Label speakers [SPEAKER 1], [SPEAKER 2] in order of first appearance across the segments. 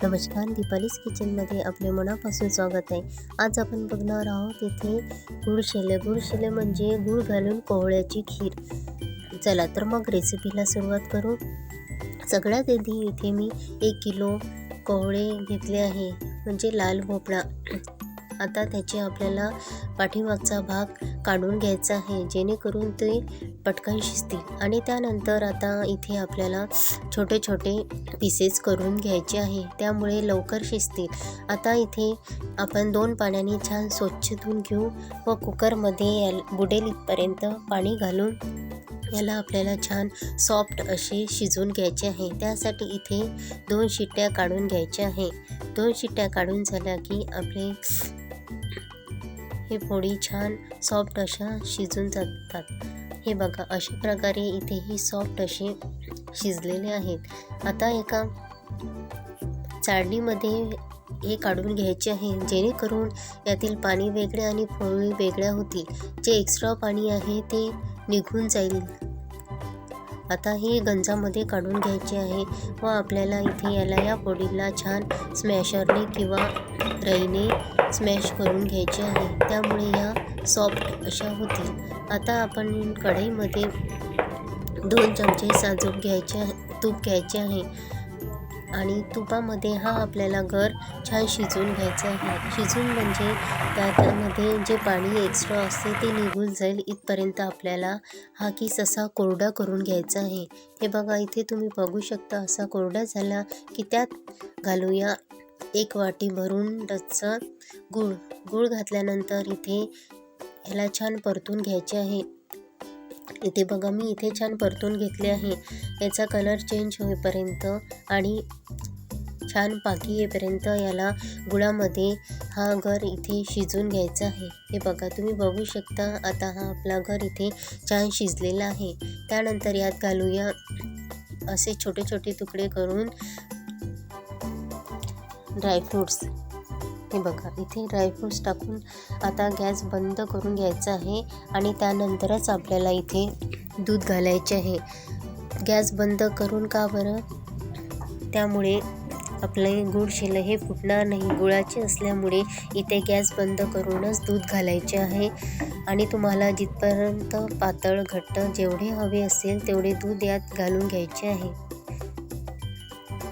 [SPEAKER 1] नमस्कार, दीपालीज किचनमध्ये आपले मनापासून स्वागत आहे। आज आपण बघणार आहोत इथे गुळशिले म्हणजे गूळ घालून कोहळ्याची खीर। चला तर मग रेसिपीला सुरुवात करू। सगळ्यात आधी इथे मी 1 किलो कोहळे घेतले आहे, म्हणजे लाल भोपळा। आता त्याचे आपल्याला पाठीमागचा भाग काढून घ्यायचा आहे, जेणेकरून ते पटकन शिजतील। आणि त्यानंतर आता इथे आपल्याला छोटे छोटे पीसेस करून घ्यायचे आहे, त्यामुळे लवकर शिजतील। आता इथे आपण 2 पाण्याने छान स्वच्छ धुवून घेऊ व कुकरमध्ये बुडेल इथपर्यंत पाणी घालून याला आपल्याला छान सॉफ्ट असे शिजवून घ्यायचे आहे। त्यासाठी इथे 2 शिट्ट्या काढून घ्यायच्या आहे। 2 शिट्ट्या काढून झाल्या की आपले हे पोळी छान सॉफ्ट अशा शिजून जातात। हे बघा, अशा प्रकारे इथे ही सॉफ्ट असे शिजलेले आहेत। आता एका चाळणीमध्ये हे काढून घ्यायचे आहे, जेणेकरून यातील पाणी वेगळे आणि पोळी वेगळ्या होतील। जे एक्स्ट्रा पाणी आहे ते निघून जाईल। आता हे गंजामध्ये काढून घ्यायचे आहे व आपल्याला इथे या पोळीला छान स्मॅशरने किंवा रईने स्मॅश करून घ्यायचे आहे, त्यामुळे या सॉफ्ट अशा होतील। आता आपण कढईमध्ये 2 चमचे साजूक तूप घ्यायचे आहे आणि तुपामध्ये हा आपल्याला गर छान शिजवून घ्यायचा आहे। शिजून म्हणजे त्यामध्ये जे पाणी एक्स्ट्रा असते ते निघून जाईल इथपर्यंत आपल्याला हा किस असा कोरडा करून घ्यायचा आहे। हे बघा, इथे तुम्ही बघू शकता, असा कोरडा झाला की त्यात घालूया 1 वाटी भरून डच्चा गूळ घातल्यानंतर इथे ह्याला छान परतून घ्यायचे आहे। इथे बघा, मी इथे छान परतून घेतले आहे। याचा कलर चेंज होईपर्यंत आणि छान पाकी येईपर्यंत याला गुळामध्ये हा गर इथे शिजून घ्यायचा आहे। हे बघा, तुम्ही बघू शकता, आता हा आपला गर इथे छान शिजलेला आहे। त्यानंतर यात घालूया असे छोटे छोटे तुकडे करून ड्रायफ्रूट्स। हे बघा, इथे ड्रायफ्रूट्स टाकून आता गॅस बंद करून घ्यायचा आहे आणि त्यानंतरच आपल्याला इथे दूध घालायचे आहे। गॅस बंद करून का बरं? त्यामुळे आपले गुळशिले हे फुटणार नाही। गुळाचे असल्यामुळे इथे गॅस बंद करूनच दूध घालायचे आहे आणि तुम्हाला जिथपर्यंत पातळ घट्ट जेवढे हवे असेल तेवढे दूध यात घालून घ्यायचे आहे।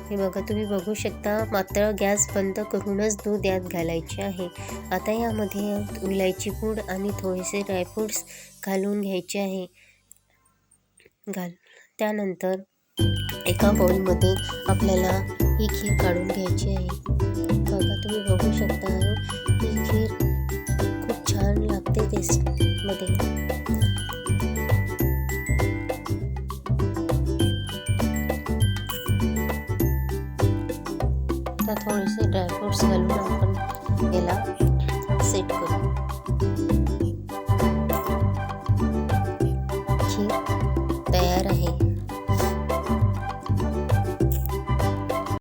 [SPEAKER 1] हे बघा, तुम्ही बघू शकता, मात्र गॅस बंद करूनच दूध यात घालायचे आहे। आता यामध्ये इलायची पूड आणि थोडेसे ड्रायफ्रूट्स घालून घ्यायचे आहे। त्यानंतर एका बाउलमध्ये आपल्याला ही खीर काढून घ्यायची आहे। बघा, तुम्ही बघू शकता, ही खीर खूप छान लागते टेस्टमध्ये। तर थोडेसे ड्रायफ्रूट्स घालून आपण याला सेट करू।